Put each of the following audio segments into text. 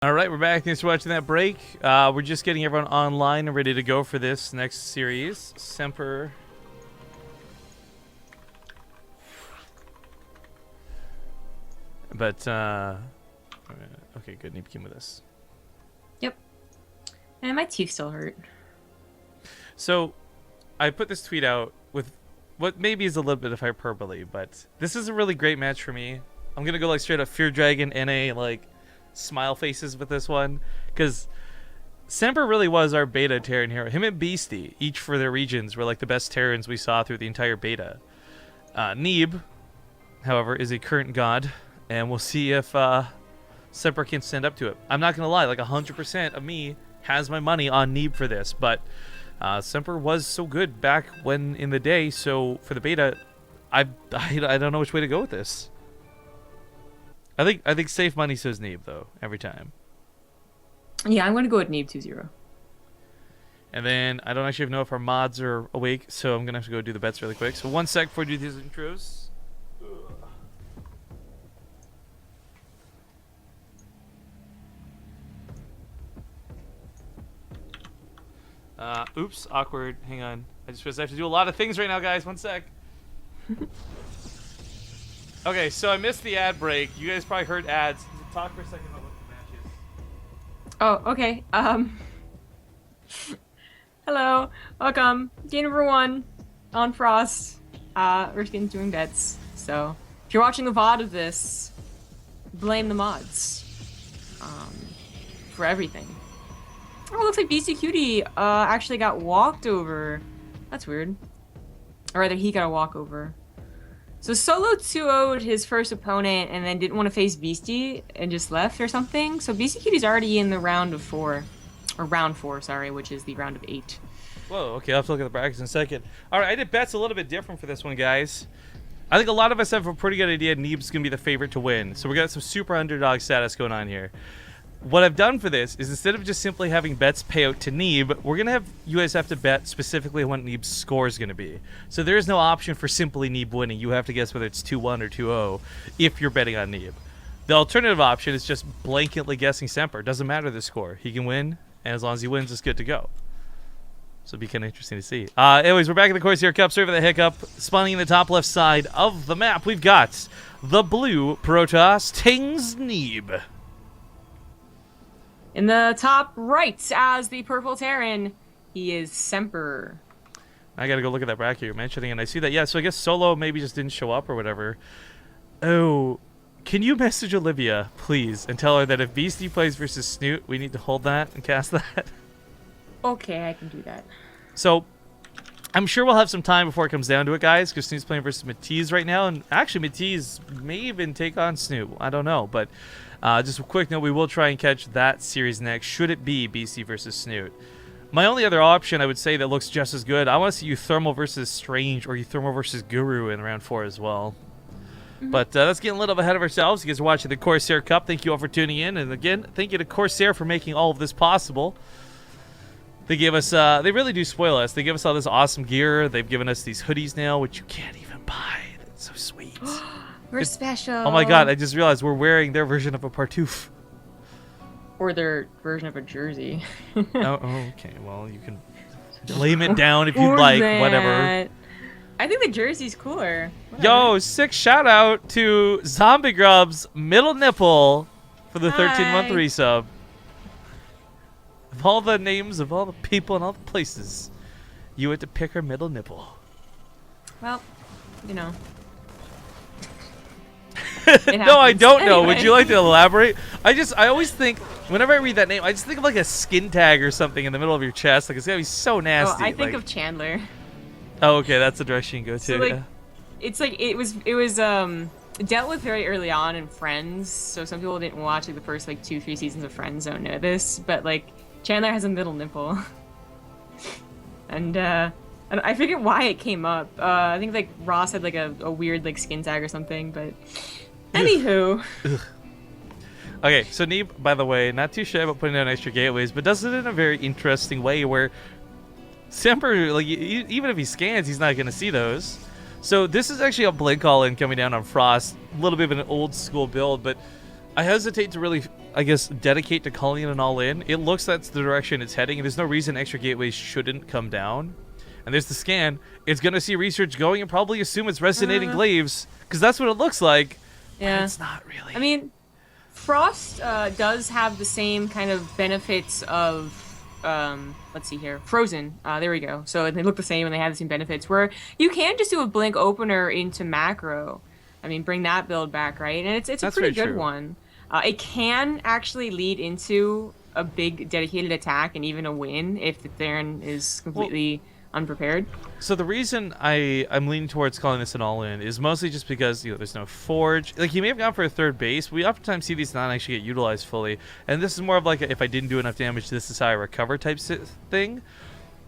All right, we're back. Thanks for watching that break. We're just getting everyone online and ready to go for this next series. Semper. But, okay, good. Neeb came with us. Yep. And my teeth still hurt. So, I put this tweet out with what maybe is a little bit of hyperbole, but this is a really great match for me. I'm going to go like straight up Fear Dragon NA, like, smile faces with this one, because Semper really was our beta Terran hero. Him and Beastie, each for their regions, were like the best Terrans we saw through the entire beta. Neeb, however, is a current god, and we'll see if Semper can stand up to it. I'm not going to lie, like 100% of me has my money on Neeb for this, but Semper was so good back when in the day, so for the beta, I don't know which way to go with this. I think safe money says Neeb, though, every time. Yeah, I'm going to go with Neeb 2-0. And then I don't actually know if our mods are awake, so I'm going to have to go do the bets really quick. So 1 sec before we do these intros. Oops, awkward. Hang on. I just realized I have to do a lot of things right now, guys. 1 sec. Okay, so I missed the ad break. You guys probably heard ads. Talk for a second about what the match is. Oh, okay. Hello. Welcome. Game number 1 on Frost. We're just doing bets. So, if you're watching the VOD of this, blame the mods. For everything. Oh, it looks like BC Cutie actually got walked over. That's weird. Or rather, he got a walkover. So Solo 2-0'd his first opponent and then didn't want to face Beastie and just left or something. So BC Cutie's already in the round of 4. Or round 4, sorry, which is the round of 8. Whoa, okay, I'll have to look at the brackets in a second. Alright, I did bets a little bit different for this one, guys. I think a lot of us have a pretty good idea Neeb's going to be the favorite to win. So we got some super underdog status going on here. What I've done for this is instead of just simply having bets pay out to Neeb, we're going to have you guys have to bet specifically on what Neeb's score is going to be. So there is no option for simply Neeb winning. You have to guess whether it's 2-1 or 2-0 if you're betting on Neeb. The alternative option is just blanketly guessing Semper. Doesn't matter the score. He can win, and as long as he wins, it's good to go. So it'll be kind of interesting to see. Anyways, we're back in the Corsair Cup. Sorry for the hiccup. Spawning in the top left side of the map, we've got the blue Protoss Tings Neeb. In the top right, as the purple Terran, he is Semper. I gotta go look at that bracket you're mentioning, and I see that, yeah, so I guess Solo maybe just didn't show up or whatever. Oh, can you message Olivia, please, and tell her that if Beastie plays versus Snoot, we need to hold that and cast that? Okay, I can do that. So, I'm sure we'll have some time before it comes down to it, guys, because Snoot's playing versus Matisse right now, and actually Matisse may even take on Snoot. I don't know, but just a quick note, we will try and catch that series next, should it be BC versus Snoot. My only other option, I would say, that looks just as good, I want to see Euthermal versus Strange or Euthermal versus Guru in round 4 as well. But let's get a little ahead of ourselves. You guys are watching the Corsair Cup. Thank you all for tuning in. And again, thank you to Corsair for making all of this possible. They give us, they really do spoil us. They give us all this awesome gear. They've given us these hoodies now, which you can't even buy. That's so sweet. We're special. Oh my god, I just realized we're wearing their version of a Partouf. Or their version of a jersey. Okay, well, you can lame it down if you'd like, whatever. I think the jersey's cooler. Whatever. Yo, sick shout out to Zombie Grub's middle nipple for the 13-month resub. Of all the names of all the people and all the places, you had to pick her middle nipple. Well, you know. No, I don't know. Would you like to elaborate? I always think, whenever I read that name, I just think of like a skin tag or something in the middle of your chest. Like, it's gotta be so nasty. Oh, I think of Chandler. Oh, okay, that's the direction you go to. So, like, yeah. It's like, it was dealt with very early on in Friends, so some people didn't watch like the first like 2-3 seasons of Friends don't know this, but like, Chandler has a middle nipple. And I forget why it came up. I think like Ross had like a weird like skin tag or something, but anywho. Okay, so Neeb, by the way, not too shy about putting down extra gateways, but does it in a very interesting way where Semper, like, even if he scans, he's not going to see those. So this is actually a blink all-in coming down on Frost. A little bit of an old school build, but I hesitate to really, I guess, dedicate to calling it an all-in. It looks that's the direction it's heading, and there's no reason extra gateways shouldn't come down. And there's the scan. It's going to see research going and probably assume it's resonating glaives, because that's what it looks like. Yeah. But it's not really. I mean, Frost does have the same kind of benefits of, let's see here, Frozen. There we go. So they look the same and they have the same benefits, where you can just do a blink opener into macro. I mean, bring that build back, right? And it's a pretty good one. It can actually lead into a big dedicated attack and even a win if the Theron is completely unprepared. So the reason I'm leaning towards calling this an all-in is mostly just because, you know, there's no forge. Like, he may have gone for a third base, but we oftentimes see these not actually get utilized fully. And this is more of like a, if I didn't do enough damage, this is how I recover type thing.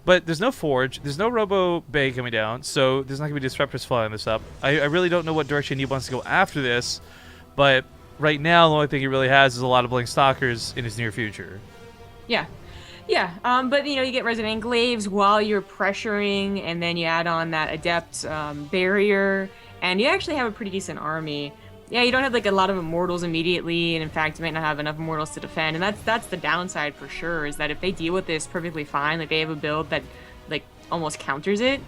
But there's no forge, there's no Robo Bay coming down, so there's not going to be disruptors following this up. I really don't know what direction he wants to go after this, but right now the only thing he really has is a lot of Blink Stalkers in his near future. Yeah. Yeah, but you know, you get Resonant Glaives while you're pressuring, and then you add on that Adept barrier, and you actually have a pretty decent army. Yeah, you don't have like a lot of Immortals immediately, and in fact, you might not have enough Immortals to defend, and that's the downside for sure, is that if they deal with this perfectly fine, like they have a build that like almost counters it,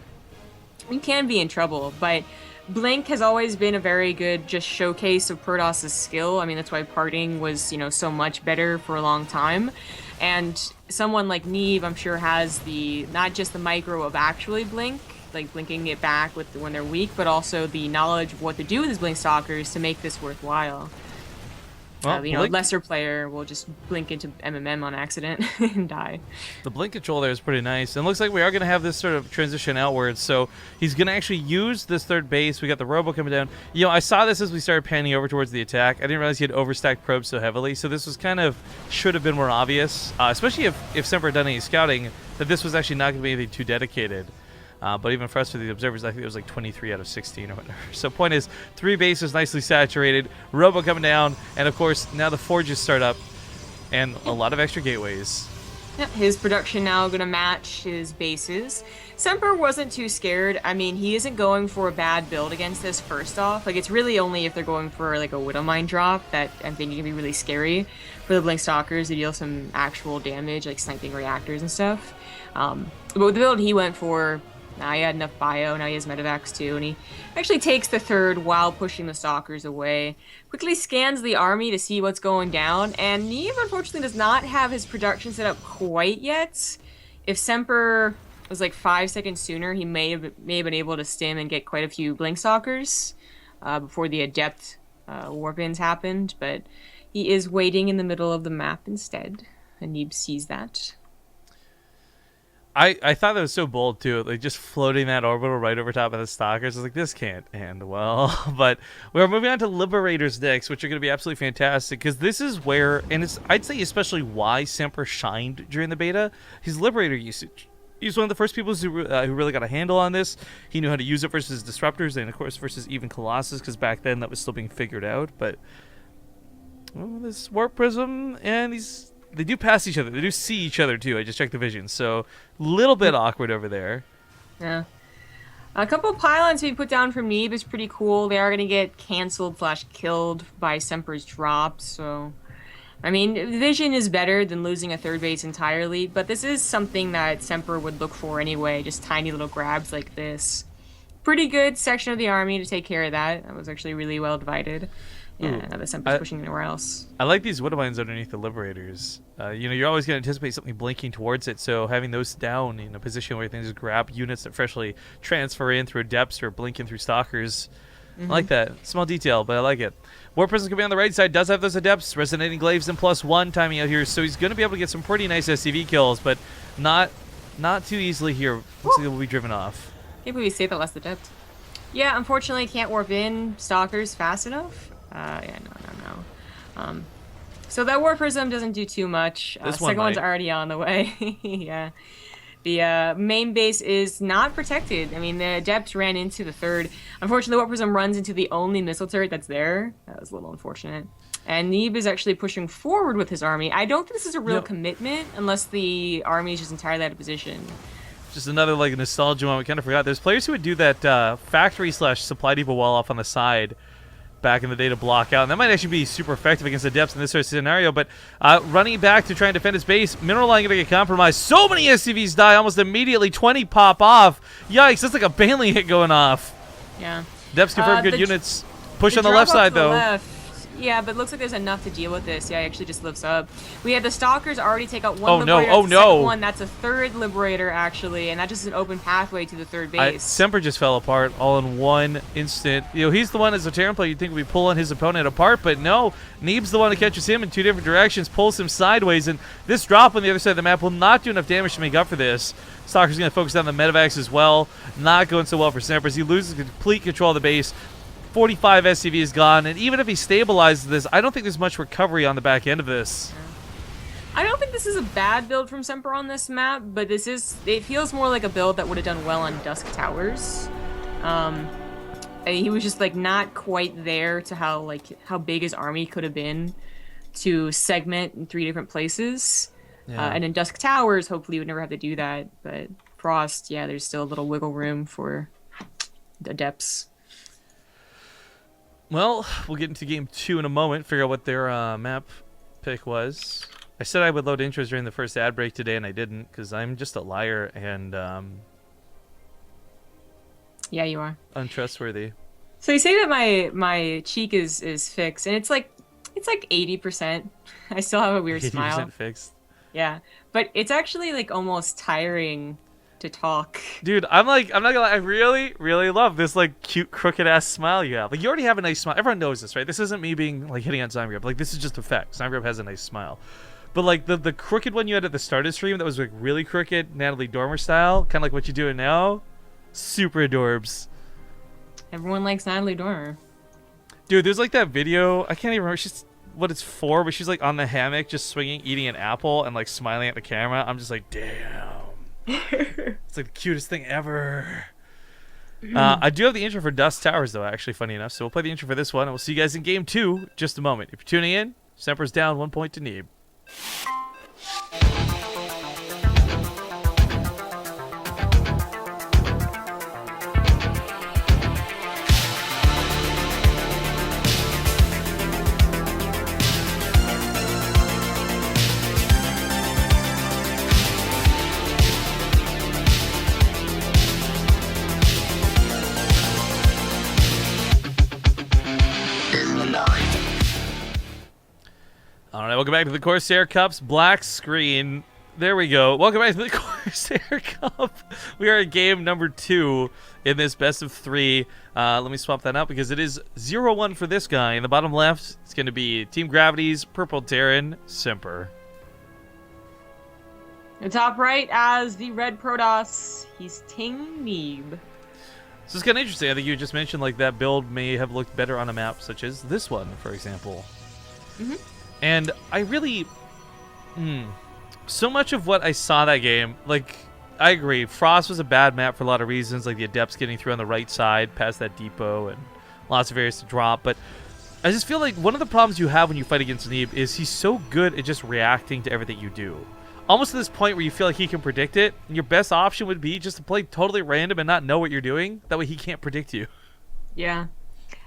you can be in trouble. But Blink has always been a very good just showcase of Protoss's skill. I mean, that's why Parting was, you know, so much better for a long time. And someone like Neeb, I'm sure, has the not just the micro of actually blink, like blinking it back with when they're weak, but also the knowledge of what to do with his Blink Stalkers to make this worthwhile. Well, you know, a lesser player will just blink into MMM on accident and die. The blink control there is pretty nice. And it looks like we are going to have this sort of transition outwards. So he's going to actually use this third base. We got the Robo coming down. You know, I saw this as we started panning over towards the attack. I didn't realize he had overstacked probes so heavily. So this was kind of, should have been more obvious, especially if Semper had done any scouting, that this was actually not going to be anything too dedicated. But even for us, for the observers, I think it was like 23 out of 16 or whatever. So point is, 3 bases nicely saturated, Robo coming down, and of course, now the forges start up, and a lot of extra gateways. Yep, his production now going to match his bases. Semper wasn't too scared. I mean, he isn't going for a bad build against this first off. Like, it's really only if they're going for like a Widowmine drop that I'm thinking can be really scary for the Blink Stalkers to deal some actual damage, like sniping reactors and stuff. But with the build he went for, now he had enough bio, now he has medevacs too, and he actually takes the third while pushing the Stalkers away. Quickly scans the army to see what's going down, and Neeb unfortunately does not have his production set up quite yet. If Semper was like 5 seconds sooner, he may have been able to stim and get quite a few Blink Stalkers before the Adept Warpins happened, but he is waiting in the middle of the map instead, and Neeb sees that. I thought that was so bold too, like just floating that orbital right over top of the Stalkers. I was like, this can't end well. But we're moving on to Liberators next, which are going to be absolutely fantastic, because this is where, and it's, I'd say especially why Semper shined during the beta, his Liberator usage. He was one of the first people who really got a handle on this. He knew how to use it versus Disruptors, and of course versus even Colossus, because back then that was still being figured out. But well, this Warp Prism, and they do pass each other. They do see each other, too. I just checked the vision. So, a little bit awkward over there. Yeah. A couple of pylons being put down from Neeb is pretty cool. They are going to get canceled / killed by Semper's drop. So, I mean, vision is better than losing a third base entirely. But this is something that Semper would look for anyway. Just tiny little grabs like this. Pretty good section of the army to take care of that. That was actually really well divided. Yeah, now that Semper's pushing anywhere else. I like these Widowmines underneath the Liberators. You know, you're always going to anticipate something blinking towards it, so having those down in a position where you can just grab units that freshly transfer in through depths or blink in through Stalkers. I like that. Small detail, but I like it. War Prism coming on the right side does have those Adepts. Resonating Glaives and +1 timing out here, so he's going to be able to get some pretty nice SCV kills, but not too easily here. Looks like he will be driven off. Can't believe we saved that last Adept. Yeah, unfortunately can't warp in Stalkers fast enough. Yeah, no. So that War Prism doesn't do too much. Second one's already on the way. Yeah. The main base is not protected. I mean, the Adept ran into the third. Unfortunately, War Prism runs into the only missile turret that's there. That was a little unfortunate. And Neeb is actually pushing forward with his army. I don't think this is a real commitment unless the army is just entirely out of position. Just another like nostalgia moment. We kind of forgot. There's players who would do that factory / supply depot wall off on the side. back in the day to block out. And that might actually be super effective against the depths in this sort of scenario. But running back to try and defend his base, Mineral Line going to get compromised. So many SCVs die almost immediately. 20 pop off. Yikes, that's like a Baneling hit going off. Yeah. Depths confirm good units. Push on the left side, though. Yeah, but looks like there's enough to deal with this. Yeah, he actually just lifts up. We had the Stalkers already take out one Liberator. Oh, no. One. That's a third Liberator, actually, and that's just an open pathway to the third base. Semper just fell apart all in one instant. You know, he's the one as a Terran player you'd think would be pulling his opponent apart, but no. Neeb's the one that catches him in two different directions, pulls him sideways, and this drop on the other side of the map will not do enough damage to make up for this. Stalker's going to focus on the medevacs as well. Not going so well for Semper as he loses complete control of the base. 45 SCV is gone, and even if he stabilizes this, I don't think there's much recovery on the back end of this. I don't think this is a bad build from Semper on this map, but it feels more like a build that would have done well on Dusk Towers. He was just like not quite there to how big his army could have been to segment in 3 different places. Yeah. And in Dusk Towers, hopefully you would never have to do that, but Frost, yeah, there's still a little wiggle room for the depths. Well, we'll get into game 2 in a moment, figure out what their map pick was. I said I would load intros during the first ad break today, and I didn't, because I'm just a liar and yeah, you are untrustworthy. So you say that my cheek is fixed, and it's like 80%. I still have a weird 80% smile. 80% fixed. Yeah, but it's actually like almost tiring to talk. Dude, I'm not gonna lie, I really love this like cute crooked ass smile you have. Like, you already have a nice smile. Everyone knows this, right? This isn't me being like hitting on Zymegrip. Like, this is just a fact. Zymegrip has a nice smile. But like the crooked one you had at the start of the stream that was like really crooked, Natalie Dormer style, kind of like what you're doing now, super adorbs. Everyone likes Natalie Dormer. Dude, there's like that video, I can't even remember what it's for, but she's like on the hammock just swinging, eating an apple and like smiling at the camera. I'm just like, damn. It's like the cutest thing ever. I do have the intro for Dust Towers, though, actually, funny enough. So we'll play the intro for this one, and we'll see you guys in game 2 in just a moment. If you're tuning in, Semper's down 1 point to Neeb. Alright, welcome back to the Corsair Cup's black screen. There we go. Welcome back to the Corsair Cup. We are at game number 2 in this best of 3. Let me swap that out because it is 0-1 for this guy. In the bottom left, it's going to be Team Gravity's Purple Terran, Semper. The top right as the red Protoss, he's Ting Neeb. So it's kind of interesting. I think you just mentioned like that build may have looked better on a map such as this one, for example. Mm-hmm. And I really, so much of what I saw that game, like, I agree. Frost was a bad map for a lot of reasons, like the Adepts getting through on the right side past that depot and lots of areas to drop. But I just feel like one of the problems you have when you fight against Neeb is he's so good at just reacting to everything you do. Almost to this point where you feel like he can predict it. And your best option would be just to play totally random and not know what you're doing. That way he can't predict you. Yeah.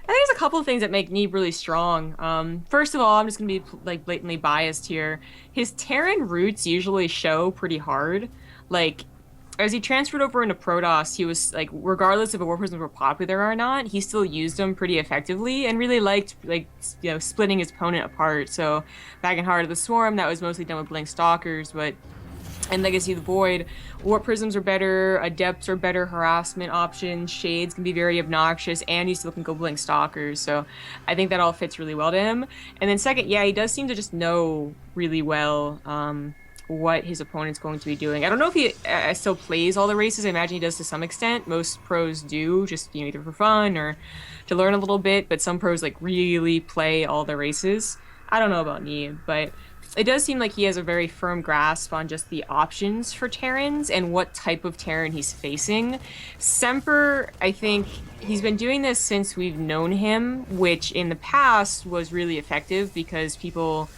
I think there's a couple of things that make Neeb really strong. First of all, I'm just going to be like blatantly biased here. His Terran roots usually show pretty hard. Like, as he transferred over into Protoss, he was like, regardless if War Prisms were popular or not, he still used them pretty effectively and really liked, like, you know, splitting his opponent apart. So back in Heart of the Swarm, that was mostly done with Blink Stalkers, but in Legacy of the Void, Warp Prisms are better, Adepts are better harassment options, Shades can be very obnoxious, and you still can go Blink Stalkers, so I think that all fits really well to him. And then second, yeah, he does seem to just know really well what his opponent's going to be doing. I don't know if he still plays all the races. I imagine he does to some extent. Most pros do, just, you know, either for fun or to learn a little bit, but some pros like really play all the races. I don't know about Neeb, but it does seem like he has a very firm grasp on just the options for Terrans and what type of Terran he's facing. Semper, I think he's been doing this since we've known him, which in the past was really effective because people,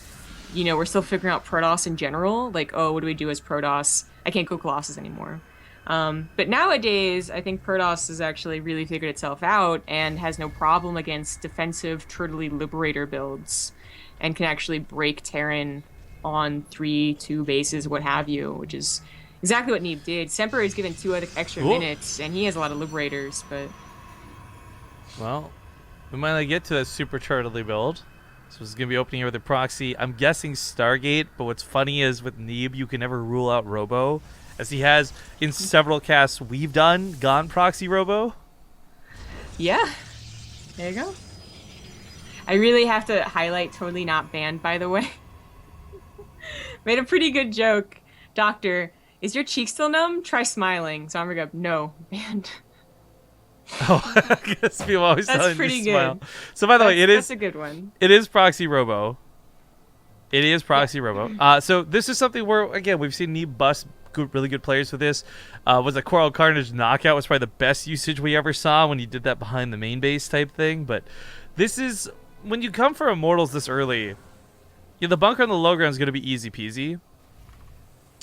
you know, we're still figuring out Protoss in general. Like, oh, what do we do as Protoss? I can't go Colossus anymore. But nowadays, I think Perdos has actually really figured itself out and has no problem against defensive Turtley Liberator builds and can actually break Terran on 3-2 bases, what have you, which is exactly what Neeb did. Semper is given 2 extra minutes, and he has a lot of Liberators, but... Well, we might not get to that super Turtley build. So this is going to be opening here with a proxy. I'm guessing Stargate, but what's funny is with Neeb, you can never rule out Robo, as he has in several casts we've gone proxy Robo. Yeah, there you go. I really have to highlight totally not banned, by the way. Made a pretty good joke. Doctor, is your cheek still numb? Try smiling. Zombie go, no, banned. Oh, I guess people always That's telling pretty you to good. smile. So by the way, That's a good one. It is proxy Robo. It is proxy Robo. So this is something where, again, we've seen Neeb bust really good players with this. Was a Coral Carnage knockout was probably the best usage we ever saw when he did that behind the main base type thing. But this is, when you come for Immortals this early, the bunker on the low ground is going to be easy peasy.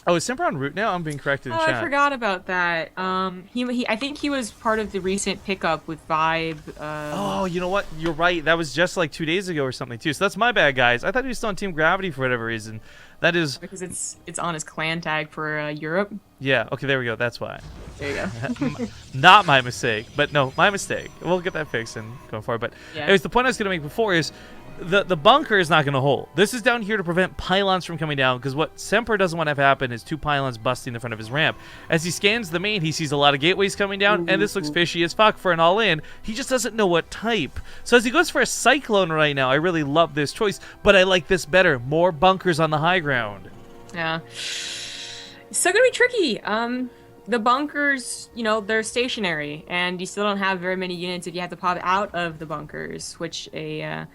Oh, is Semper en route now? I'm being corrected in chat. I forgot about that. I think he was part of the recent pickup with Vibe. Oh, you know what? You're right. That was just like 2 days ago or something too. So that's my bad, guys. I thought he was still on Team Gravity for whatever reason. That is because it's on his clan tag for Europe. Yeah. Okay. There we go. That's why. There you go. Not my mistake, but no, my mistake. We'll get that fixed and going forward. But anyways, the point I was going to make before is the bunker is not going to hold. This is down here to prevent pylons from coming down, because what Semper doesn't want to have happen is 2 pylons busting in front of his ramp. As he scans the main, he sees a lot of gateways coming down, and this looks fishy as fuck for an all-in. He just doesn't know what type. So as he goes for a Cyclone right now, I really love this choice, but I like this better. More bunkers on the high ground. Yeah. It's still going to be tricky. The bunkers, they're stationary, and you still don't have very many units if you have to pop out of the bunkers, which a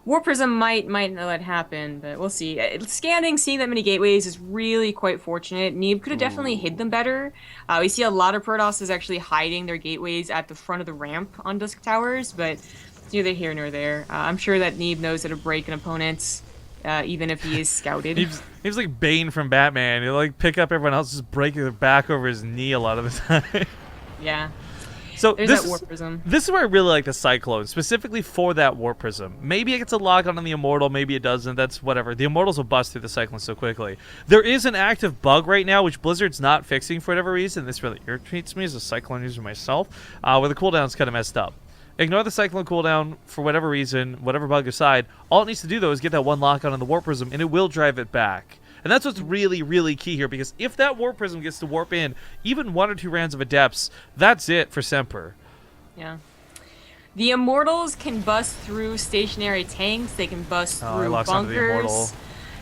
War Prism might let happen, but we'll see. Scanning, seeing that many gateways is really quite fortunate. Neeb could have definitely hid them better. We see a lot of Protoss actually hiding their gateways at the front of the ramp on Dusk Towers, but it's neither here nor there. I'm sure that Neeb knows how to break an opponent, even if he is scouted. He's like Bane from Batman. He'll like pick up everyone else, just break their back over his knee a lot of the time. Yeah. So there's that Warp Prism. This is where I really like the Cyclone, specifically for that Warp Prism. Maybe it gets a lock on the Immortal, maybe it doesn't. That's whatever. The Immortals will bust through the Cyclone so quickly. There is an active bug right now, which Blizzard's not fixing for whatever reason. This really irritates me as a Cyclone user myself, where the cooldown's kind of messed up. Ignore the Cyclone cooldown for whatever reason, whatever bug aside. All it needs to do, though, is get that one lock on the Warp Prism, and it will drive it back. And that's what's really, really key here, because if that Warp Prism gets to warp in even 1 or 2 rounds of Adepts, that's it for Semper. Yeah. The Immortals can bust through stationary tanks. They can bust through bunkers.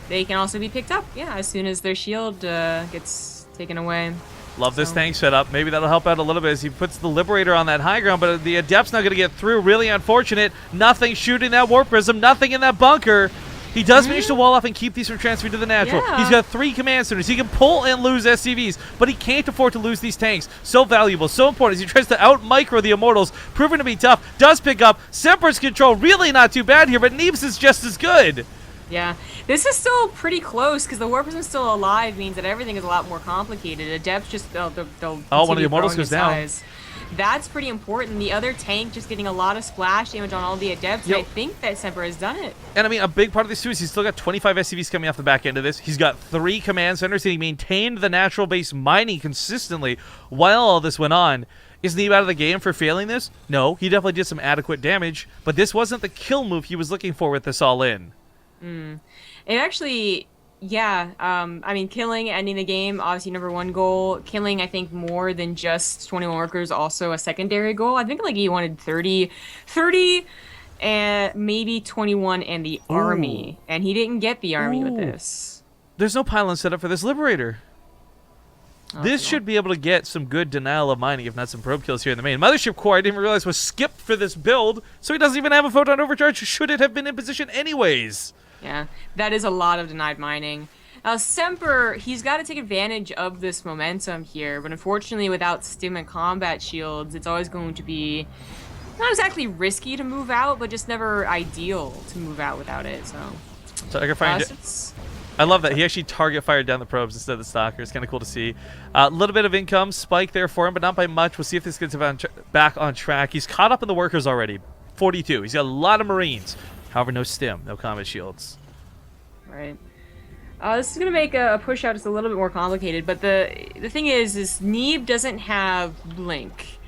They can also be picked up, as soon as their shield gets taken away. Love this tank setup. Maybe that'll help out a little bit as he puts the Liberator on that high ground, but the Adept's not going to get through. Really unfortunate. Nothing shooting that Warp Prism. Nothing in that bunker. He does manage to wall off and keep these from transferring to the natural. Yeah. He's got 3 command centers. He can pull and lose SCVs, but he can't afford to lose these tanks. So valuable, so important as he tries to out-micro the Immortals. Proven to be tough. Does pick up. Semper's control really not too bad here, but Neeb's is just as good. Yeah. This is still pretty close, because the Warp Prism still alive means that everything is a lot more complicated. Adepts just, they'll one of the Immortals goes down. That's pretty important. The other tank just getting a lot of splash damage on all the Adepts, and I think that Semper has done it. And I mean, a big part of this too is he's still got 25 SCVs coming off the back end of this. He's got 3 command centers, and he maintained the natural base mining consistently while all this went on. Is Neeb out of the game for failing this? No, he definitely did some adequate damage, but this wasn't the kill move he was looking for with this all in. It actually... Yeah, I mean, killing, ending the game, obviously #1 goal. Killing, I think, more than just 21 workers, also a secondary goal. I think, like, he wanted 30, and maybe 21 and the army. And he didn't get the army with this. There's no pylon set up for this Liberator. This should be able to get some good denial of mining, if not some probe kills here in the main. Mothership Core, I didn't even realize, was skipped for this build, so he doesn't even have a Photon Overcharge, should it have been in position anyways. Yeah, that is a lot of denied mining. Now, Semper, he's got to take advantage of this momentum here, but unfortunately, without stim and combat shields, it's always going to be not exactly risky to move out, but just never ideal to move out without it. So I can find I love that. He actually target fired down the probes instead of the stalker. It's kind of cool to see. A little bit of income spike there for him, but not by much. We'll see if this gets him back on track. He's caught up in the workers already. 42. He's got a lot of Marines. However, no stim, no combat shields. Right. This is going to make a push out just a little bit more complicated, but the thing is Neeb doesn't have Blink.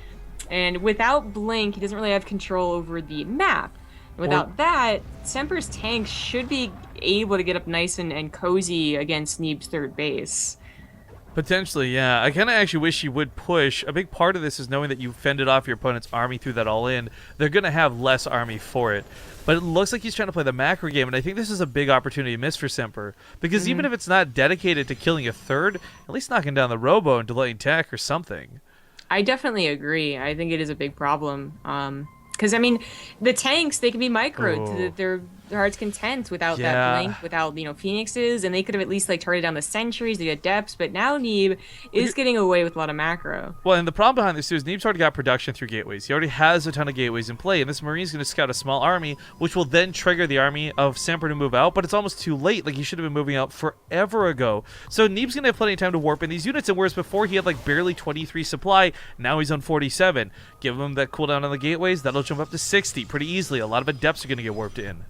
And without Blink, he doesn't really have control over the map. Without that, Semper's tanks should be able to get up nice and cozy against Neeb's third base. Potentially, yeah. I kind of actually wish he would push. A big part of this is knowing that you fended off your opponent's army through that all in. They're going to have less army for it. But it looks like he's trying to play the macro game, and I think this is a big opportunity miss for Semper. Because even if it's not dedicated to killing a third, at least knocking down the robo and delaying tech or something. I definitely agree. I think it is a big problem. Because, I mean, the tanks, they can be microed to their heart's content without that Blink, without, Phoenixes, and they could have at least, targeted down the sentries, the adepts, but now Neeb is getting away with a lot of macro. Well, and the problem behind this, too, is Neeb's already got production through gateways. He already has a ton of gateways in play, and this Marine's going to scout a small army, which will then trigger the army of Semper to move out, but it's almost too late. He should have been moving out forever ago. So Neeb's going to have plenty of time to warp in these units, and whereas before he had, barely 23 supply, now he's on 47. Give him that cooldown on the gateways, that'll jump up to 60 pretty easily. A lot of adepts are going to get warped in.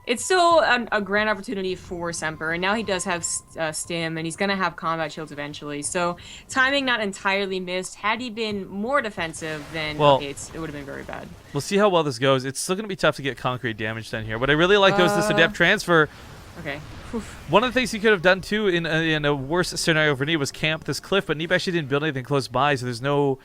It's still a grand opportunity for Semper, and now he does have stim, and he's going to have combat shields eventually. So timing not entirely missed. Had he been more defensive, then it would have been very bad. We'll see how well this goes. It's still going to be tough to get concrete damage done here. What I really like, though, is this adept transfer. Okay. One of the things he could have done, too, in a worse scenario for Neeb was camp this cliff, but Neeb actually didn't build anything close by, so there's no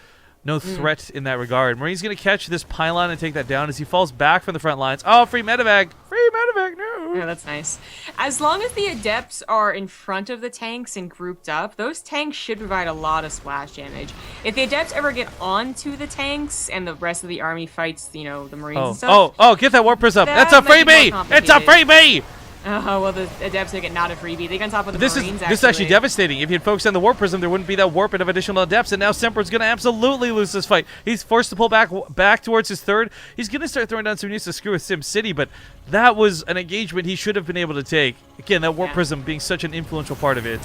threat in that regard. Marine's going to catch this pylon and take that down as he falls back from the front lines. Oh, free medevac! Free medevac, no! Yeah, that's nice. As long as the adepts are in front of the tanks and grouped up, those tanks should provide a lot of splash damage. If the adepts ever get onto the tanks and the rest of the army fights, the Marines and stuff... Get that warp prism! That's a freebie! It's a freebie! Oh, well, the adepts make it not a freebie. They can top with the Marines, This is actually devastating. If he had focused on the warp prism, there wouldn't be that warping of additional adepts, and now Semper's going to absolutely lose this fight. He's forced to pull back towards his third. He's going to start throwing down some units to screw with Sim City, but that was an engagement he should have been able to take. Again, that warp prism being such an influential part of it.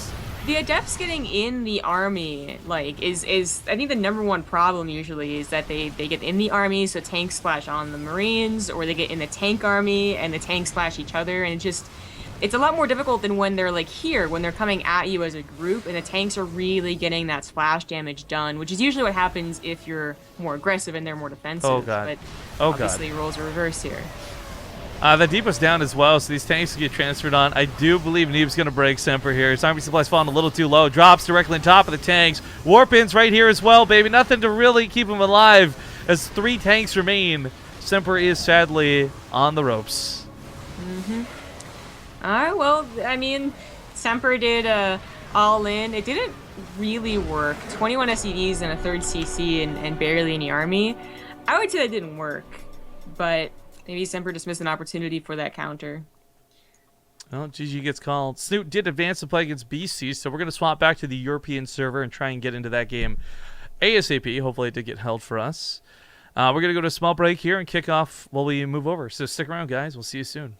The adepts getting in the army, is I think the number one problem usually is that they get in the army, so tanks splash on the Marines, or they get in the tank army and the tanks splash each other, and it's a lot more difficult than when they're here, when they're coming at you as a group, and the tanks are really getting that splash damage done, which is usually what happens if you're more aggressive and they're more defensive. Oh god. But obviously roles are reversed here. The depot's down as well, so these tanks get transferred on. I do believe Neeb's going to break Semper here. His army supply's falling a little too low. Drops directly on top of the tanks. Warp-ins right here as well, baby. Nothing to really keep him alive as 3 tanks remain. Semper is sadly on the ropes. Alright, well, I mean, Semper did all in. It didn't really work. 21 SEDs and a third CC and barely any army. I would say that didn't work, but maybe Semper just missed an opportunity for that counter. Well, GG gets called. Snoot did advance to play against BC, so we're going to swap back to the European server and try and get into that game ASAP. Hopefully it did get held for us. We're going to go to a small break here and kick off while we move over. So stick around, guys. We'll see you soon.